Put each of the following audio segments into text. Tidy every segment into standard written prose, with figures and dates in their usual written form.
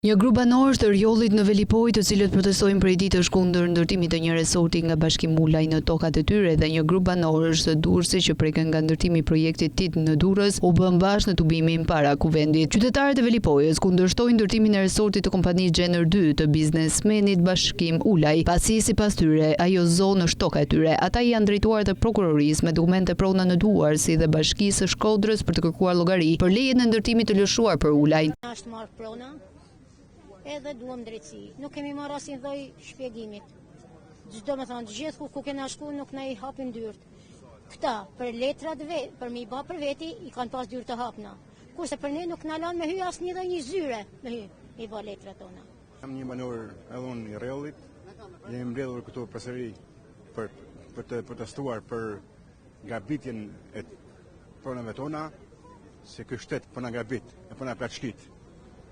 Një grup banorësh të rjollit në Velipoj, të cilët protestojnë prej ditësh kundër ndërtimit të një resorti nga Bashkimi Ulaj në tokat e tyre, dhe një grup banorësh të Durrësit që preken nga ndërtimi i projektit TIT në Durrës u bën bashkë në tubimin para kuvendit. Qytetarët e Velipojës kundërshtojnë ndërtimin e resortit të kompanisë Gjener 2 të biznesmenit Bashkim Ulaj, pasi sipas tyre ajo zonë është toka e tyre. Ata janë drejtuar te prokurorisë me dokumente prona në duar, si dhe Bashkisë së Shkodrës për të kërkuar llogari për lejen e ndërtimit të lëshuar për Ulaj. Edhe duam drejtësi. Nuk kemi marrë asnjë lloj shpjegimit. Çdo më thonë, gjithë ku kena shku nuk na I hapin dyert. Këta për letrat për mi bë për veti I kanë pas dyert të hapna. Kurse për ne nuk na lanë me hy asnjë lloj një zyre me hy I bë letrat tona. Jam një banor edhe unë I rrjellit. Jemi mbledhur këtu përsëri për të protestuar për gabitjen e pronave tona, se ky shtet po na gabit, e po na plaçkit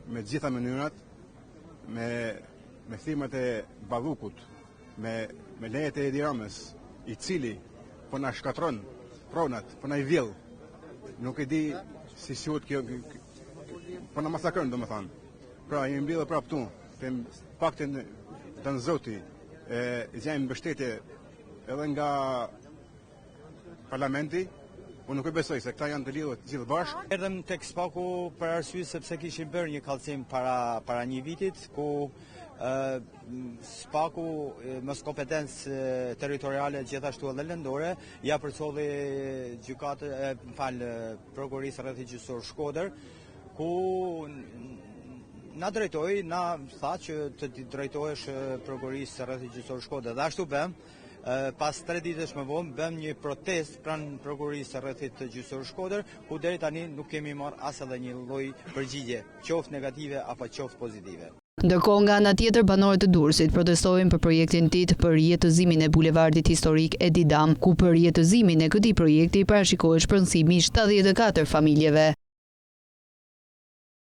me të gjitha mënyrat. Me thimat e Ballukut, me lejet e Edi Ramës, I cili po na shkatron pronat, po na I vjell. Nuk e di si quhet kjo, po na masakron domethënë. Pra jemi mbledhur prapë këtu, them pakten të Zoti, gjejmë mbështetje edhe nga parlamenti. Unë nuk e besoj se këta janë të lidhur të gjithë bashkë. Erdhëm tek Spaku për arsye sepse kishim bërë një kallëzim para një vitit ku Spaku mos kompetencë territoriale gjithashtu edhe lëndore ja përcolli prokurorisë rreth gjyqësor Shkodër, ku na drejtoi, na tha që të drejtohesh prokurorisë rreth gjyqësor Shkodër. Dhe ashtu bëm. Pas 3 ditësh më vonë bëm një protestë pranë prokurorisë rrethit të gjyqësor Shkodër, ku deri tani nuk kemi marrë as edhe një lloj përgjigje, qoftë negative apo qoftë pozitive. Ndërkohë nga ana tjetër, banorët e Durrësit protestojnë për projektin TIT për jetëzimin e bulevardit historik Edi Dam, ku për jetëzimin e këtij projekti parashikohet shpërndësimi I 74 familjeve.